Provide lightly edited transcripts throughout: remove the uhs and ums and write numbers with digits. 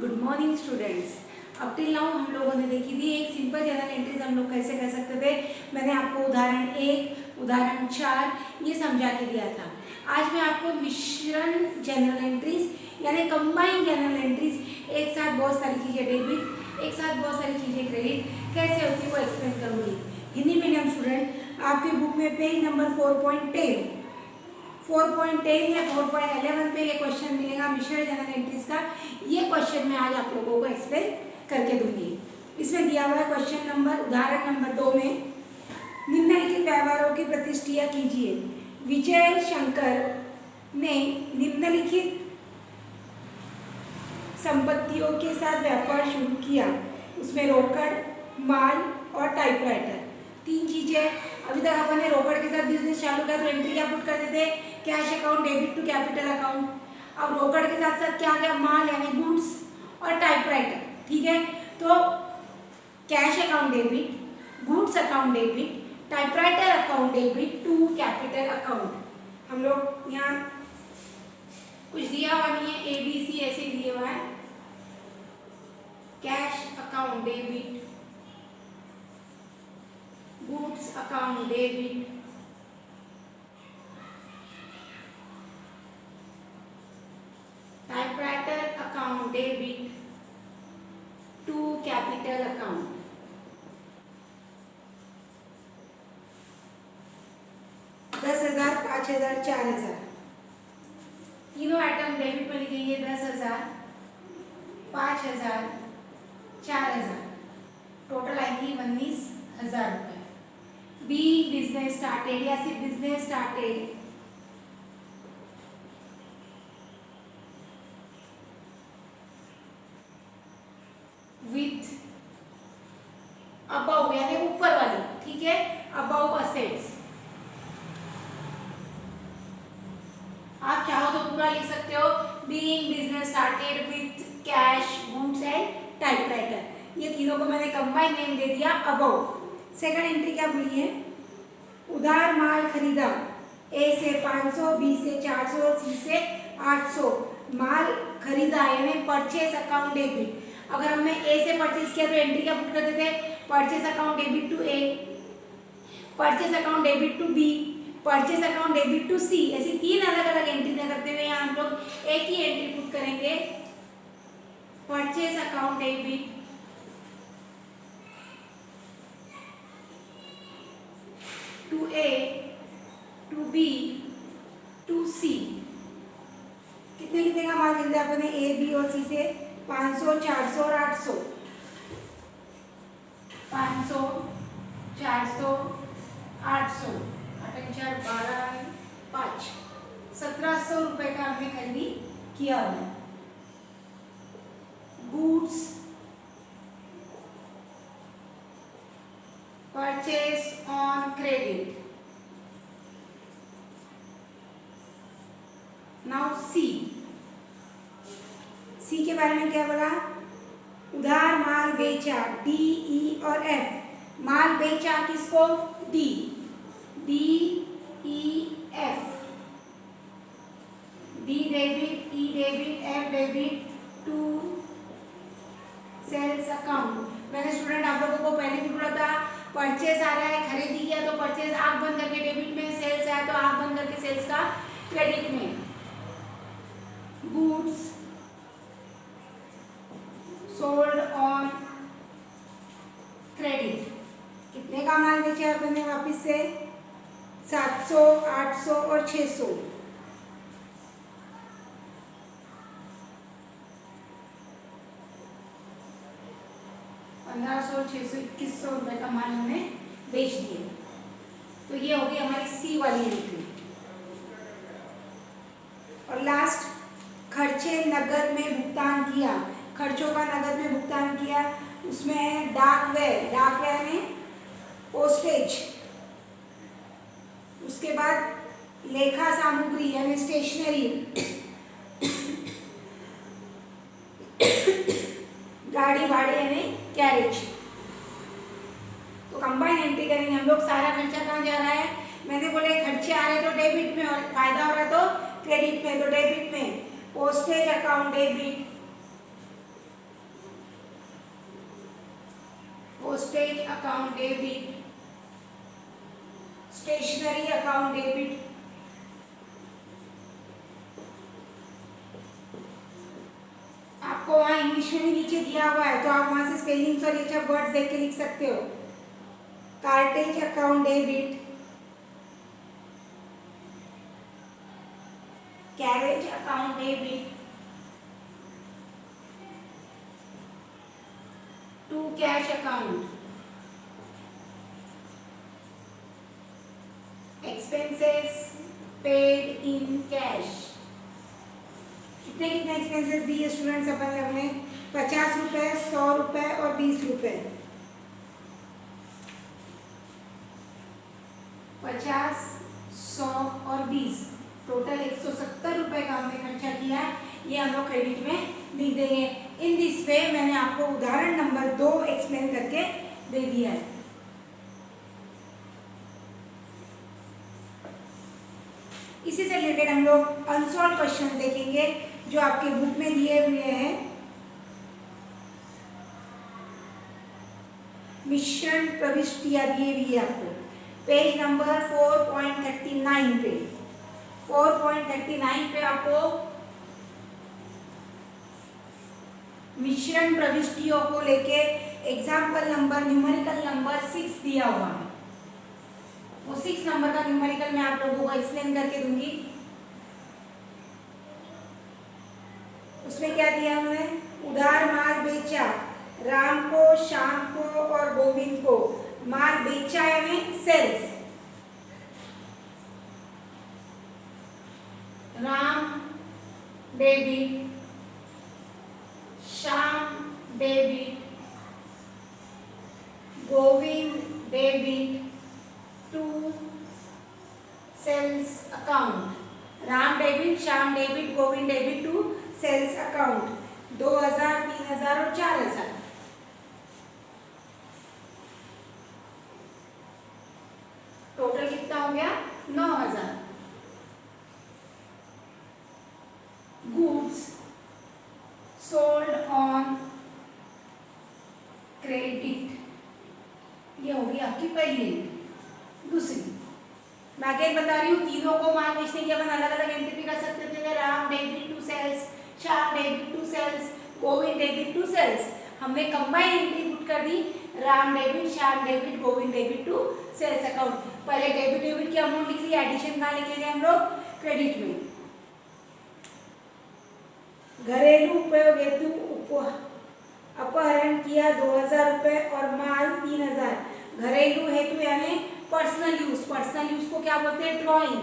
Good morning students. अब till now हम लोगों ने देखी थी एक सिंपल जनरल एंट्रीज हम लोग कैसे कर सकते थे। मैंने आपको उदाहरण 1, उदाहरण 4 ये समझा के दिया था। आज मैं आपको मिश्रण जनरल एंट्रीज यानी कंबाइंड जनरल एंट्रीज, एक साथ बहुत सारी चीज़ें डेबिट, एक साथ बहुत सारी चीज़ें क्रेडिट कैसे होती है वो एक्सप्लेन करूँगी। हिंदी मीडियम स्टूडेंट, आपके बुक में पेज नंबर 4.10 या 4.11 पे ये क्वेश्चन मिलेगा मिश्रण जनरल एंट्रीज का। ये क्वेश्चन मैं आज आप लोगों को एक्सप्लेन करके दूंगी। इसमें दिया हुआ है क्वेश्चन नंबर उदाहरण नंबर 2 में निम्नलिखित व्यवहारों की प्रतिष्ठिया कीजिए। विजय शंकर ने निम्नलिखित संपत्तियों के साथ व्यापार शुरू किया। उसमें रोकड़, माल और टाइपराइटर, तीन चीजें। अभी तक अपन ने रोकड़ के साथ बिजनेस चालू किया तो एंट्री क्या पुट करते थे, cash account debit to capital account. अब रोकड़ के साथ साथ क्या आ गया, माल यानी गुड्स और टाइपराइटर। ठीक है, तो cash account debit, goods account debit, typewriter account debit to capital account. हम लोग यहाँ कुछ दिया हुआ नहीं है, ABC ऐसे दिया हुआ है। Cash account debit, goods account debit, typewriter account debit to capital account. दस हजार, 5,000, 4,000 तीनों आइटम डेबिट में लिखेंगे। 10,000, 5,000, 4,000, टोटल आएगी 19,000 रुपए। बी बिजनेस स्टार्टेड या सिर्फ बिजनेस स्टार्टेड विथ अबव यानी ऊपर वाली, ठीक है, अबव असेट्स। आप चाहो तो पूरा लिख सकते हो, being business started with cash, goods and typewriter. ये तीनों को मैंने कंबाइन नेम दे दिया अबव। सेकंड एंट्री क्या बोली है, उधार माल खरीदा। ए से 500, बी से 400, सी से 800। माल खरीदा यानी परचेज अकाउंट डेबिट। अगर हमने ए से परचेज किया तो एंट्री क्या पुट करते थे, purchase account debit to A, purchase account debit to B, purchase account debit to C. ऐसी तीन अलग अलग एंट्री करते हुए यहाँ हम लोग एक ही एंट्री पुट करेंगे, purchase account debit to A, to B, to C. कितने कितने का माल खरीदा आपने ए, बी और सी से, 500, 400 और 800। 500, 400, 800, 8 4 12, 5, 1,700 रुपए का हमने खरीदी किया हुआ है। Goods purchase on credit. Now see के बारे में क्या बोला, उधार माल बेचा। डी, ई और एफ। माल बेचा किसको, D, E, F. D debit, E debit, F debit to sales account. मैंने स्टूडेंट आप लोगों को पहले भी बोला था, परचेज आ रहा है, खरीदी किया तो परचेज आंख बंद करके डेबिट में, सेल्स आया तो आंख बंद करके सेल्स का क्रेडिट में। Goods sold on credit. कितने का माल बेचा आपने वापिस से, 700, 800 और 600। 1,500, 600, 2,100 रुपए का माल हमने बेच दिया। तो ये होगी हमारी सी वाली एंट्री। और लास्ट, खर्चे नगद में भुगतान किया। खर्चों का नगद में भुगतान किया, उसमें डाकवेयर ने पोस्टेज, उसके बाद लेखा सामग्री यानी स्टेशनरी, गाड़ी भाड़े यानी कैरेज। तो कंबाइन एंट्री करेंगे हम लोग। सारा खर्चा कहाँ जा रहा है, मैंने बोले खर्चे आ रहे तो डेबिट में और फायदा हो रहा तो क्रेडिट में, तो डेबिट में postage account debit postage account debit, stationery account debit, आपको वहां इंग्लिश में भी नीचे दिया हुआ है तो आप वहां से स्पेलिंग्स और ये सब वर्ड्स देख के लिख सकते हो। Cartage account debit, carriage account debit, to cash account, expenses paid in cash. कितने कितने एक्सपेंसेस दिए स्टूडेंट्स अपन लोग ने? 50 रुपए, 100 रुपए और 20 रुपए। 50, 100 और 20, टोटल 170 रुपए का हमने खर्चा किया है। ये हम लोग क्रेडिट में लिख देंगे। इन दिस वे मैंने आपको उदाहरण नंबर 2 एक्सप्लेन करके दे दिया है। इसी से रिलेटेड हम लोग अनसॉल्व क्वेश्चन देखेंगे जो आपके बुक में दिए हुए हैं। मिश्रण प्रविष्टियां दी हुई है आपको पेज नंबर 4.39 पे। 4.39 पे आपको मिश्रण प्रविष्टियों को लेके एग्जाम्पल नंबर न्यूमेरिकल नंबर 6 दिया हुआ है। वो 6 नंबर का न्यूमेरिकल मैं आप लोगों को एक्सप्लेन करके दूंगी। उसमें क्या दिया उन्होंने? उधार माल बेचा, राम को, श्याम को और गोविंद को। माल बेचा यानी sales. Ram debit, Shyam debit, Govind debit to sales account. Ram debit, Shyam debit, Govind debit to sales account. 2000, 3000 और 4000। टोटल कितना हो गया? 9000। गुड्स सोल्ड ऑन क्रेडिट, ये होगी आपकी पहली एंट्री। दूसरी मैं आगे बता रही हूँ, तीनों को माल बेचने की अपन अलग अलग एंट्री भी कर सकते थे। Ram debit to sales, Shyam debit to sales, Govind debit to sales. हमने कंबाइंड एंट्री पुट कर दी, Ram debit, Shyam debit, Govind debit to sales account. पहले डेबिट की अमाउंट लिख ली, एडिशन कहाँ लिखेंगे हम लोग? क्रेडिट में। घरेलू उपयोग हेतु अपहरण किया 2000 रुपए और माल 3000। घरेलू हेतु यानी पर्सनल यूज। पर्सनल यूज को क्या बोलते हैं? Drawing.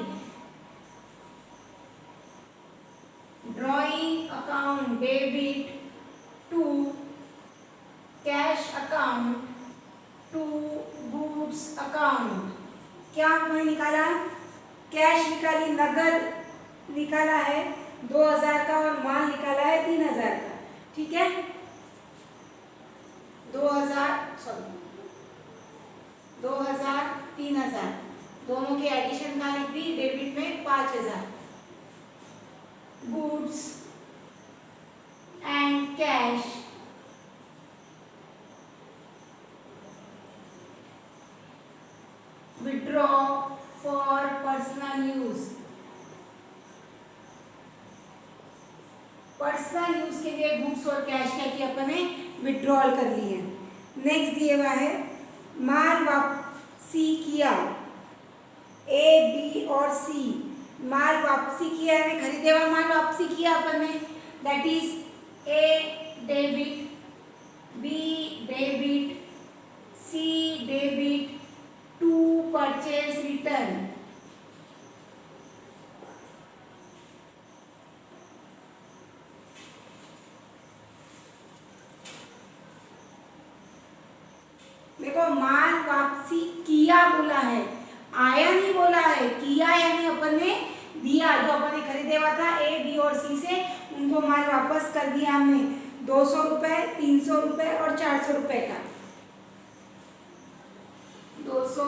Drawing account debit to cash account to goods account. क्या हमने निकाला? कैश निकाली, नगद निकाला है 2000 का और माल निकाला है 3000 का। ठीक है, 2000 3000 दोनों के एडिशन का लिख दी। डेबिट में 5000। Goods and cash withdraw for personal use. Personal use के लिए गुड्स और कैश क्या किया अपन ने? विड्रॉल कर ली है। नेक्स्ट दिया हुआ है माल वापसी किया, ए बी और सी। माल वापसी किया यानी खरीदे हुआ माल वापसी किया अपन ने, that is A debit, B debit, C debit to purchase return. देखो माल वापसी किया बोला है, आया नहीं बोला है। किया यानी अपन ने दिया, जो अपन ने खरीदे हुआ था ए बी और सी से, उनको माल वापस कर दिया हमने। 200 रुपए, 300 रुपए और 400 रुपए का। 200,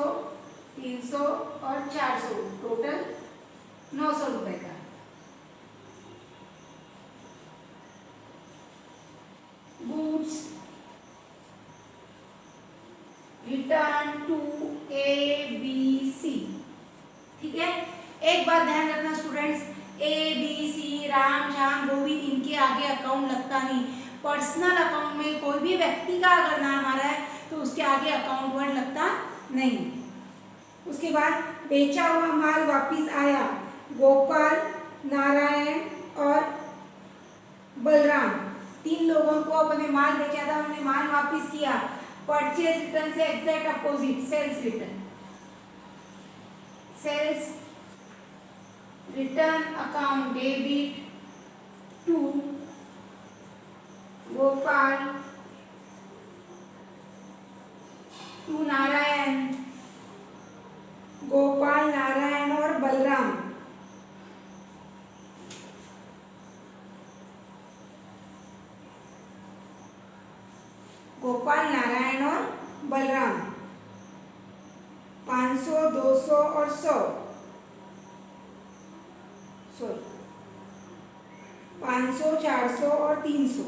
300 और 400, टोटल 900 रुपए का। Goods return to ABC। ठीक है, एक बात ध्यान रखना स्टूडेंट्स, ABC, राम श्याम गोविंद, इनके आगे अकाउंट लगता नहीं। पर्सनल अकाउंट में कोई भी व्यक्ति का अगर नाम आ रहा है तो उसके आगे अकाउंट वर्ड लगता नहीं। उसके बाद बेचा हुआ माल वापिस आया, गोपाल, नारायण और बलराम, तीन लोगों को अपने माल बेचा था, उन्होंने माल वापिस किया। परचेज रिटर्न से exact opposite sales return. Sales return account debit to Gopal to Narayan, Gopal, Narayan और बलराम। गोपाल, नारायण और बलराम। 500, 200 और 100, सॉरी 500, 400 और 300।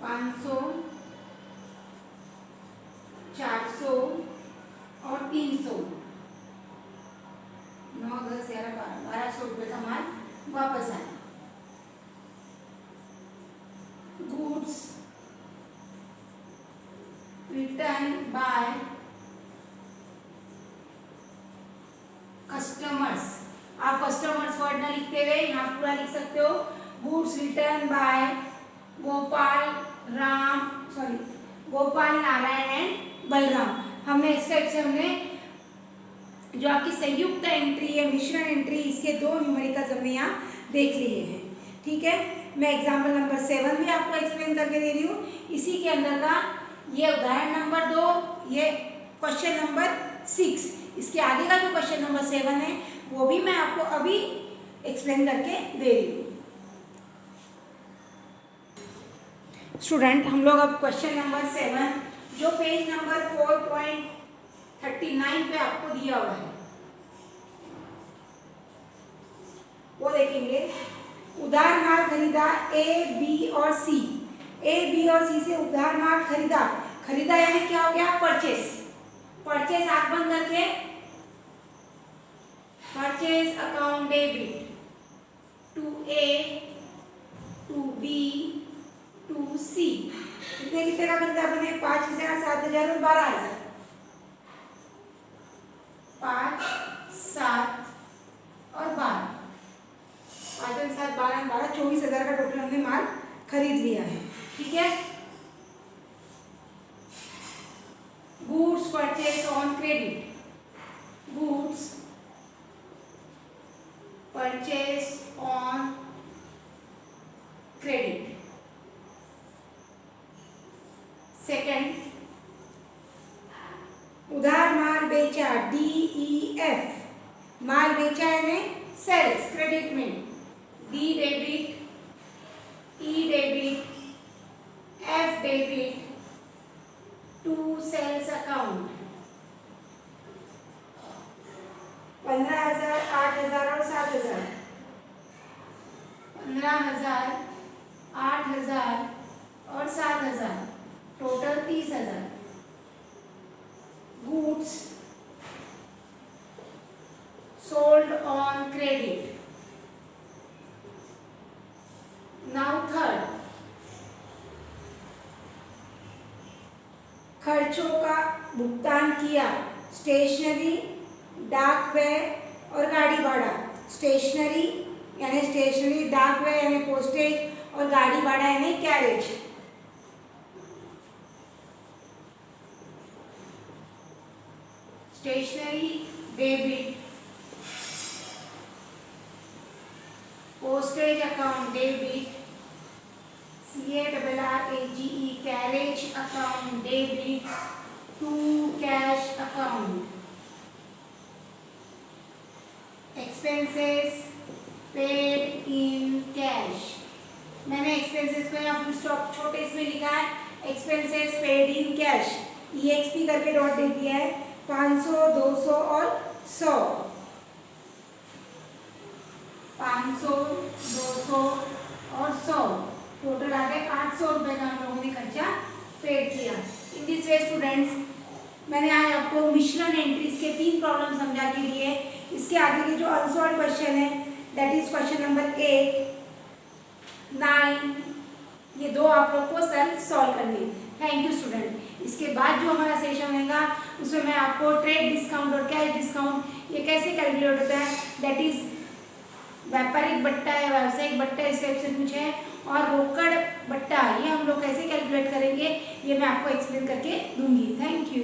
500, 400 और 300, 9, 10, 11, 1200 रुपये का माल वापस आया। Goods return by customers. आप कस्टमर्स वर्ड ना लिखते हुए यहाँ पूरा लिख सकते हो, goods return by Gopal, Gopal, Narayan and Balram. हमने इस टाइप से हमने जो आपकी संयुक्त एंट्री है, मिश्रण एंट्री, इसके दो न्यूमेरिकल्स हमने यहाँ देख लिए हैं। ठीक है, मैं एग्जाम्पल नंबर 7 भी आपको एक्सप्लेन करके दे रही हूँ। इसी के अंदर का ये उदाहरण नंबर 2, ये क्वेश्चन नंबर 6, इसके आगे का जो क्वेश्चन नंबर 7 है वो भी मैं आपको अभी एक्सप्लेन करके दे रही हूँ। स्टूडेंट, हम लोग अब क्वेश्चन नंबर 7 जो पेज नंबर 4.39 पे आपको दिया हुआ है वो देखेंगे। उधार माल खरीदा A, B और C। A, B और C से उधार माल खरीदा, खरीदा यानी क्या हो गया, परचेस। परचेस आंख बंद करके, purchase account debit to A, to B, to C। कितने कितने का खरीदा अपने, 5000, 7000 और 12000। 5, 7 और 12, 5 और 7, 12, 24,000 का टोटल हमने माल खरीद लिया है। ठीक है, goods purchase on credit, goods purchase on credit. Second, उधार माल बेचा DEF, माल बेचा यानी सेल्स क्रेडिट में, D debit, E debit, F debit to sales account. 15,000, 8,000 और 7,000। 15,000, 8,000 और 7,000, total 30,000। Goods sold on credit. Now third, खर्चों का भुगतान किया, स्टेशनरी, डाक व्यय और गाड़ी भाड़ा। स्टेशनरी यानी स्टेशनरी, डाक व्यय यानी पोस्टेज और गाड़ी भाड़ा यानी carriage. Stationery debit, postage account debit, CARRAGE carriage account debit to cash account. Expenses paid in cash. मैंने एक्सपेंसेस को यहाँ फुल स्टॉप छोटे इसमें लिखा है, expenses paid in cash, EXP करके डॉट दे दिया है। 500, 200 और 100। 500, 200 और 100, टोटल आ गए 800 रुपये का हम लोगों ने खर्चा पेड किया। इन दिस वे स्टूडेंट्स, मैंने आज आपको मिश्रण एंट्रीज के 3 प्रॉब्लम समझा के लिए। इसके आगे के जो अनसॉल्व क्वेश्चन है दैट इज क्वेश्चन नंबर 8, 9, ये 2 आप लोग को सेल्फ सॉल्व करनी है। Thank you student. इसके बाद जो हमारा सेशन रहेगा उसमें मैं आपको ट्रेड डिस्काउंट और कैश डिस्काउंट ये कैसे कैलकुलेट होता है, दैट इज व्यापारिक बट्टा या व्यावसायिक बट्टा इस टाइप से कुछ है, और रोकड़ बट्टा ये हम लोग कैसे कैलकुलेट करेंगे ये मैं आपको एक्सप्लेन करके दूंगी। Thank you.